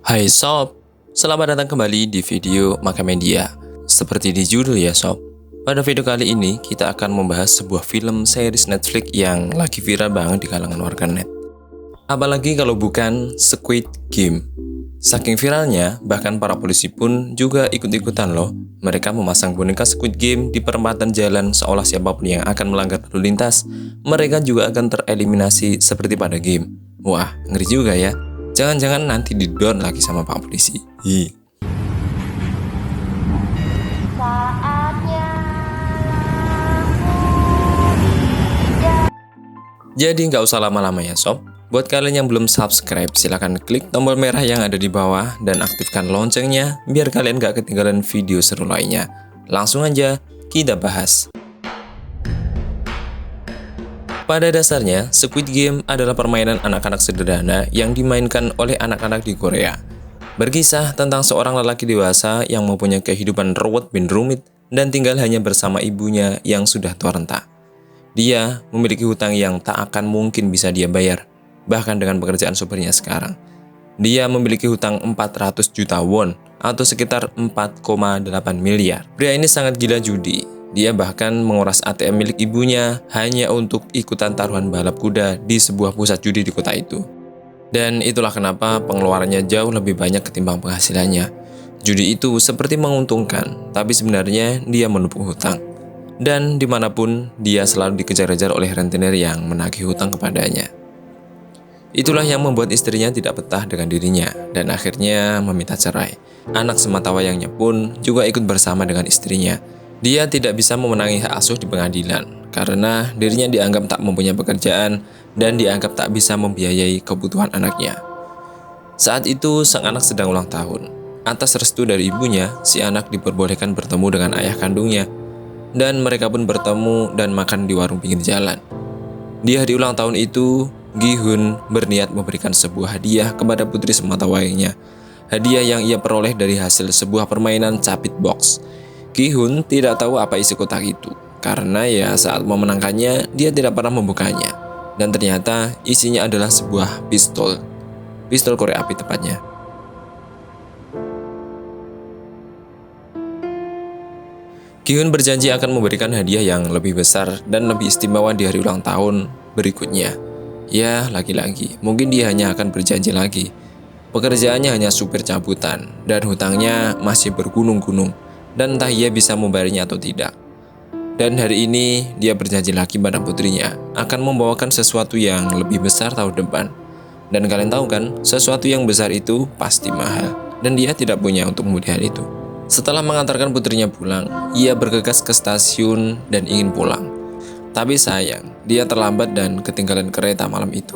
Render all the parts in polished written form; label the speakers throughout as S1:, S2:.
S1: Hai Sob, selamat datang kembali di video Makamedia. Seperti di judul ya Sob, pada video kali ini kita akan membahas sebuah film series Netflix yang lagi viral banget di kalangan warganet. Apalagi kalau bukan Squid Game. Saking viralnya, bahkan para polisi pun juga ikut-ikutan loh. Mereka memasang boneka Squid Game di perempatan jalan seolah siapapun yang akan melanggar lalu lintas, mereka juga akan tereliminasi seperti pada game. Wah, ngeri juga ya. Jangan-jangan nanti di-down lagi sama Pak Polisi. Jadi nggak usah lama-lama ya Sob. Buat kalian yang belum subscribe, silahkan klik tombol merah yang ada di bawah dan aktifkan loncengnya biar kalian nggak ketinggalan video seru lainnya. Langsung aja kita bahas. Pada dasarnya, Squid Game adalah permainan anak-anak sederhana yang dimainkan oleh anak-anak di Korea. Berkisah tentang seorang lelaki dewasa yang mempunyai kehidupan ruwet bin rumit dan tinggal hanya bersama ibunya yang sudah tua renta. Dia memiliki hutang yang tak akan mungkin bisa dia bayar, bahkan dengan pekerjaan supernya sekarang. Dia memiliki hutang 400 juta won atau sekitar 4,8 miliar. Pria ini sangat gila judi. Dia bahkan menguras ATM milik ibunya hanya untuk ikutan taruhan balap kuda di sebuah pusat judi di kota itu. Dan itulah kenapa pengeluarannya jauh lebih banyak ketimbang penghasilannya. Judi itu seperti menguntungkan, tapi sebenarnya dia menumpuk hutang. Dan dimanapun, dia selalu dikejar-kejar oleh rentenir yang menagih hutang kepadanya. Itulah yang membuat istrinya tidak betah dengan dirinya dan akhirnya meminta cerai. Anak sematawayangnya pun juga ikut bersama dengan istrinya. Dia tidak bisa memenangi hak asuh di pengadilan karena dirinya dianggap tak mempunyai pekerjaan dan dianggap tak bisa membiayai kebutuhan anaknya. Saat itu sang anak sedang ulang tahun. Atas restu dari ibunya, si anak diperbolehkan bertemu dengan ayah kandungnya dan mereka pun bertemu dan makan di warung pinggir jalan. Di hari ulang tahun itu, Gi-hun berniat memberikan sebuah hadiah kepada putri sematawayangnya. Hadiah yang ia peroleh dari hasil sebuah permainan capit box. Gi-hun tidak tahu apa isi kotak itu, karena ya saat memenangkannya, dia tidak pernah membukanya. Dan ternyata isinya adalah sebuah pistol. Pistol korek api tepatnya. Gi-hun berjanji akan memberikan hadiah yang lebih besar dan lebih istimewa di hari ulang tahun berikutnya. Ya, lagi-lagi, mungkin dia hanya akan berjanji lagi. Pekerjaannya hanya supir cabutan, dan hutangnya masih bergunung-gunung, dan entah ia bisa membayarnya atau tidak. Dan hari ini, dia berjanji lagi pada putrinya, akan membawakan sesuatu yang lebih besar tahun depan. Dan kalian tahu kan, sesuatu yang besar itu pasti mahal, dan dia tidak punya untuk membeli hal itu. Setelah mengantarkan putrinya pulang, ia bergegas ke stasiun dan ingin pulang. Tapi sayang, dia terlambat dan ketinggalan kereta malam itu.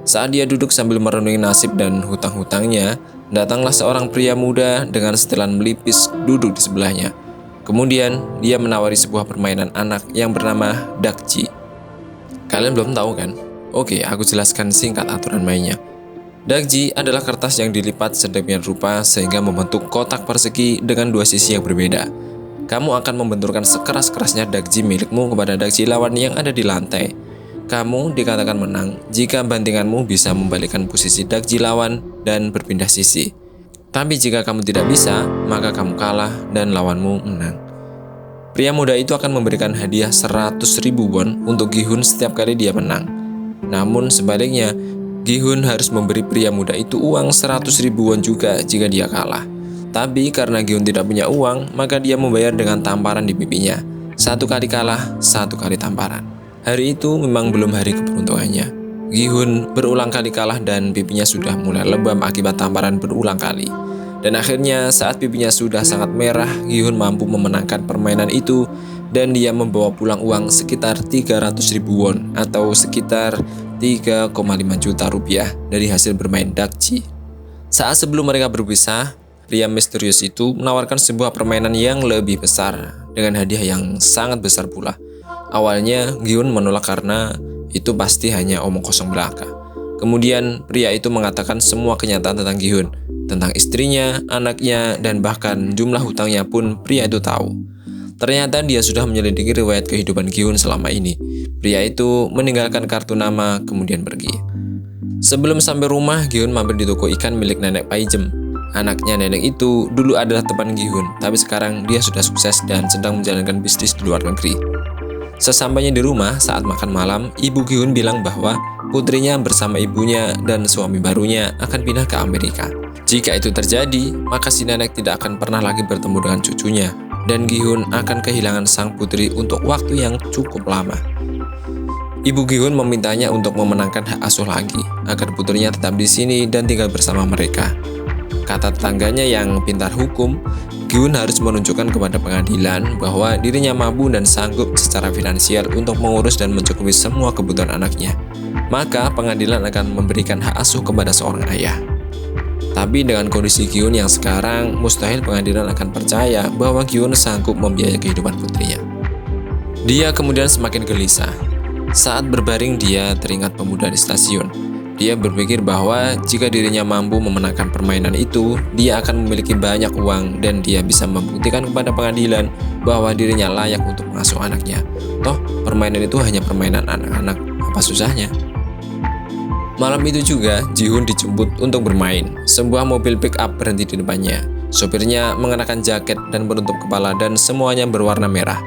S1: Saat dia duduk sambil merenungi nasib dan hutang-hutangnya, datanglah seorang pria muda dengan setelan melipis duduk di sebelahnya. Kemudian, dia menawari sebuah permainan anak yang bernama Dakji. Kalian belum tahu kan? Oke, aku jelaskan singkat aturan mainnya. Dakji adalah kertas yang dilipat sedemikian rupa sehingga membentuk kotak persegi dengan dua sisi yang berbeda. Kamu akan membenturkan sekeras-kerasnya dakji milikmu kepada dakji lawan yang ada di lantai. Kamu dikatakan menang jika bantinganmu bisa membalikkan posisi dakji lawan dan berpindah sisi. Tapi jika kamu tidak bisa, maka kamu kalah dan lawanmu menang. Pria muda itu akan memberikan hadiah 100.000 won untuk Gi-hun setiap kali dia menang. Namun sebaliknya, Gi-hun harus memberi pria muda itu uang 100.000 won juga jika dia kalah. Tapi karena Gi-hun tidak punya uang, maka dia membayar dengan tamparan di pipinya. 1 kali kalah, 1 kali tamparan. Hari itu memang belum hari keberuntungannya. Gi-hun berulang kali kalah dan pipinya sudah mulai lebam akibat tamparan berulang kali. Dan akhirnya saat pipinya sudah sangat merah, Gi-hun mampu memenangkan permainan itu dan dia membawa pulang uang sekitar 300.000 won atau sekitar 3,5 juta rupiah dari hasil bermain dakji. Saat sebelum mereka berpisah, pria misterius itu menawarkan sebuah permainan yang lebih besar dengan hadiah yang sangat besar pula. Awalnya Gi-hun menolak karena itu pasti hanya omong kosong belaka. Kemudian pria itu mengatakan semua kenyataan tentang Gi-hun, tentang istrinya, anaknya, dan bahkan jumlah hutangnya pun pria itu tahu. Ternyata dia sudah menyelidiki riwayat kehidupan Gi-hun selama ini. Pria itu meninggalkan kartu nama kemudian pergi. Sebelum sampai rumah, Gi-hun mampir di toko ikan milik nenek Pai-jem. Anaknya nenek itu dulu adalah teman Gi-hun, tapi sekarang dia sudah sukses dan sedang menjalankan bisnis di luar negeri. Sesampainya di rumah, saat makan malam, ibu Gi-hun bilang bahwa putrinya bersama ibunya dan suami barunya akan pindah ke Amerika. Jika itu terjadi, maka si nenek tidak akan pernah lagi bertemu dengan cucunya, dan Gi-hun akan kehilangan sang putri untuk waktu yang cukup lama. Ibu Gi-hun memintanya untuk memenangkan hak asuh lagi, agar putrinya tetap di sini dan tinggal bersama mereka. Kata tetangganya yang pintar hukum, Gi-hun harus menunjukkan kepada pengadilan bahwa dirinya mampu dan sanggup secara finansial untuk mengurus dan mencukupi semua kebutuhan anaknya. Maka pengadilan akan memberikan hak asuh kepada seorang ayah. Tapi dengan kondisi Gi-hun yang sekarang, mustahil pengadilan akan percaya bahwa Gi-hun sanggup membiayai kehidupan putrinya. Dia kemudian semakin gelisah. Saat berbaring, dia teringat pemuda di stasiun. Dia berpikir bahwa jika dirinya mampu memenangkan permainan itu, dia akan memiliki banyak uang dan dia bisa membuktikan kepada pengadilan bahwa dirinya layak untuk mengasuh anaknya. Toh, permainan itu hanya permainan anak-anak, apa susahnya? Malam itu juga, Ji-hun dijemput untuk bermain. Sebuah mobil pick-up berhenti di depannya. Sopirnya mengenakan jaket dan penutup kepala dan semuanya berwarna merah.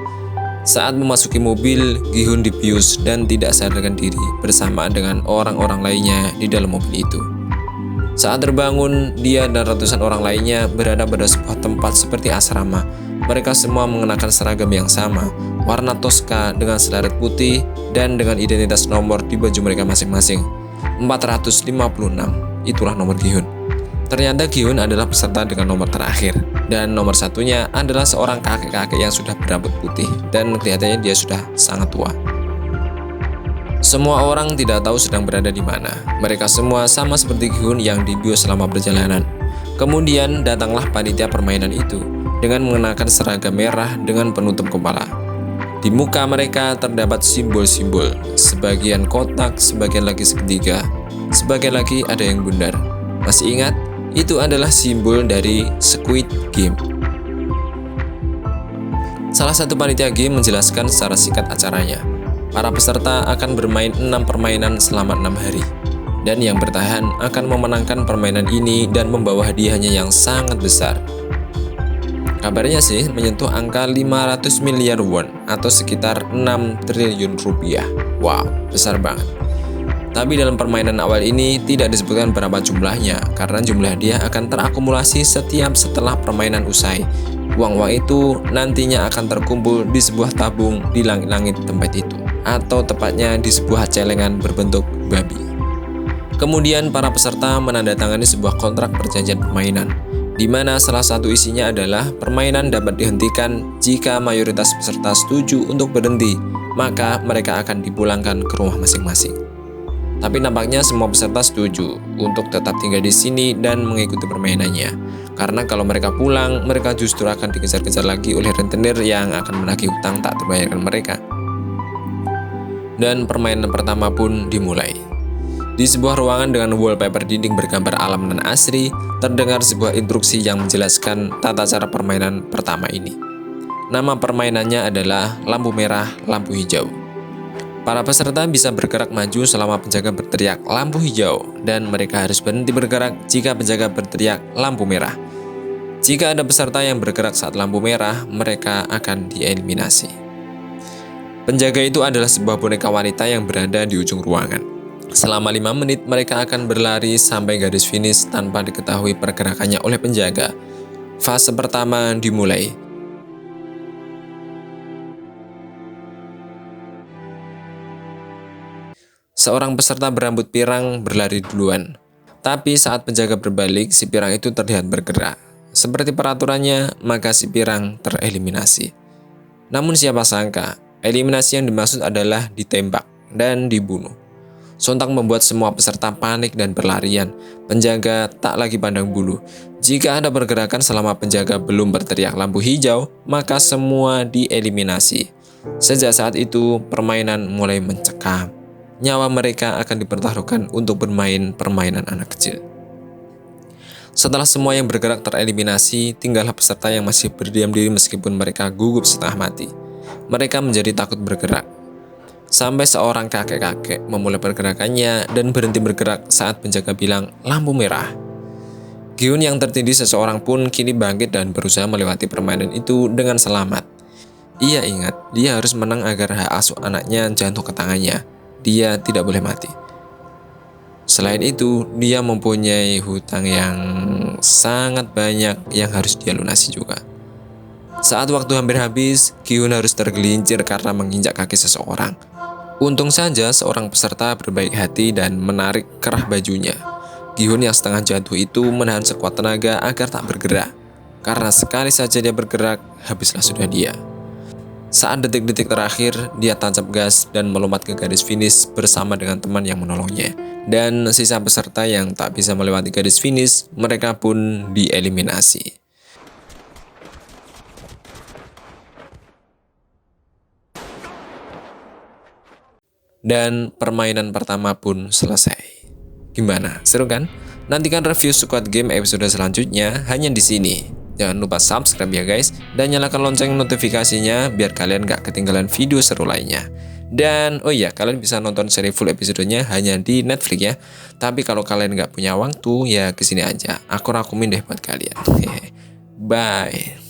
S1: Saat memasuki mobil, Gi-hun dibius dan tidak sadarkan diri bersamaan dengan orang-orang lainnya di dalam mobil itu. Saat terbangun, dia dan ratusan orang lainnya berada pada sebuah tempat seperti asrama. Mereka semua mengenakan seragam yang sama, warna toska dengan selaret putih dan dengan identitas nomor di baju mereka masing-masing. 456, itulah nomor Gi-hun. Ternyata Gi-hun adalah peserta dengan nomor terakhir, dan nomor satunya adalah seorang kakek-kakek yang sudah berambut putih dan kelihatannya dia sudah sangat tua. Semua orang tidak tahu sedang berada di mana. Mereka semua sama seperti Gi-hun yang dibius selama perjalanan. Kemudian datanglah panitia permainan itu dengan mengenakan seragam merah dengan penutup kepala. Di muka mereka terdapat simbol-simbol, sebagian kotak, sebagian lagi segitiga, sebagian lagi ada yang bundar. Masih ingat? Itu adalah simbol dari Squid Game. Salah satu panitia game menjelaskan secara singkat acaranya. Para peserta akan bermain 6 permainan selama 6 hari. Dan yang bertahan akan memenangkan permainan ini dan membawa hadiahnya yang sangat besar. Kabarnya sih menyentuh angka 500 miliar won atau sekitar 6 triliun rupiah. Wow, besar banget. Tapi dalam permainan awal ini tidak disebutkan berapa jumlahnya karena jumlah hadiah akan terakumulasi setiap setelah permainan usai. Uang-uang itu nantinya akan terkumpul di sebuah tabung di langit-langit tempat itu, atau tepatnya di sebuah celengan berbentuk babi. Kemudian para peserta menandatangani sebuah kontrak perjanjian permainan, di mana salah satu isinya adalah permainan dapat dihentikan jika mayoritas peserta setuju untuk berhenti, maka mereka akan dipulangkan ke rumah masing-masing. Tapi nampaknya semua peserta setuju untuk tetap tinggal di sini dan mengikuti permainannya. Karena kalau mereka pulang, mereka justru akan dikejar-kejar lagi oleh rentenir yang akan menagih hutang tak terbayarkan mereka. Dan permainan pertama pun dimulai. Di sebuah ruangan dengan wallpaper dinding bergambar alam dan asri, terdengar sebuah instruksi yang menjelaskan tata cara permainan pertama ini. Nama permainannya adalah lampu merah, lampu hijau. Para peserta bisa bergerak maju selama penjaga berteriak lampu hijau, dan mereka harus berhenti bergerak jika penjaga berteriak lampu merah. Jika ada peserta yang bergerak saat lampu merah, mereka akan dieliminasi. Penjaga itu adalah sebuah boneka wanita yang berada di ujung ruangan. Selama 5 menit, mereka akan berlari sampai garis finish tanpa diketahui pergerakannya oleh penjaga. Fase pertama dimulai. Seorang peserta berambut pirang berlari duluan. Tapi saat penjaga berbalik, si pirang itu terlihat bergerak. Seperti peraturannya, maka si pirang tereliminasi. Namun siapa sangka, eliminasi yang dimaksud adalah ditembak dan dibunuh. Sontak membuat semua peserta panik dan berlarian. Penjaga tak lagi pandang bulu. Jika ada pergerakan selama penjaga belum berteriak lampu hijau, maka semua dieliminasi. Sejak saat itu, permainan mulai mencekam. Nyawa mereka akan dipertaruhkan untuk bermain permainan anak kecil. Setelah semua yang bergerak tereliminasi, tinggallah peserta yang masih berdiam diri meskipun mereka gugup setengah mati. Mereka menjadi takut bergerak. Sampai seorang kakek-kakek memulai pergerakannya dan berhenti bergerak saat penjaga bilang lampu merah. Giun yang tertindih seseorang pun kini bangkit dan berusaha melewati permainan itu dengan selamat. Ia ingat dia harus menang agar hak asuh anaknya jatuh ke tangannya. Dia tidak boleh mati. Selain itu, dia mempunyai hutang yang sangat banyak yang harus dia lunasi juga. Saat waktu hampir habis, Giun harus tergelincir karena menginjak kaki seseorang. Untung saja seorang peserta berbaik hati dan menarik kerah bajunya. Giun yang setengah jatuh itu menahan sekuat tenaga agar tak bergerak. Karena sekali saja dia bergerak, habislah sudah dia. Saat detik-detik terakhir, dia tancap gas dan melompat ke garis finish bersama dengan teman yang menolongnya. Dan sisa peserta yang tak bisa melewati garis finish, mereka pun dieliminasi. Dan permainan pertama pun selesai. Gimana? Seru kan? Nantikan review Squid Game episode selanjutnya hanya di sini. Jangan lupa subscribe ya guys, dan nyalakan lonceng notifikasinya biar kalian gak ketinggalan video seru lainnya. Dan oh iya, kalian bisa nonton seri full episodenya hanya di Netflix ya. Tapi kalau kalian gak punya waktu ya kesini aja. Aku rakumin deh buat kalian. Bye.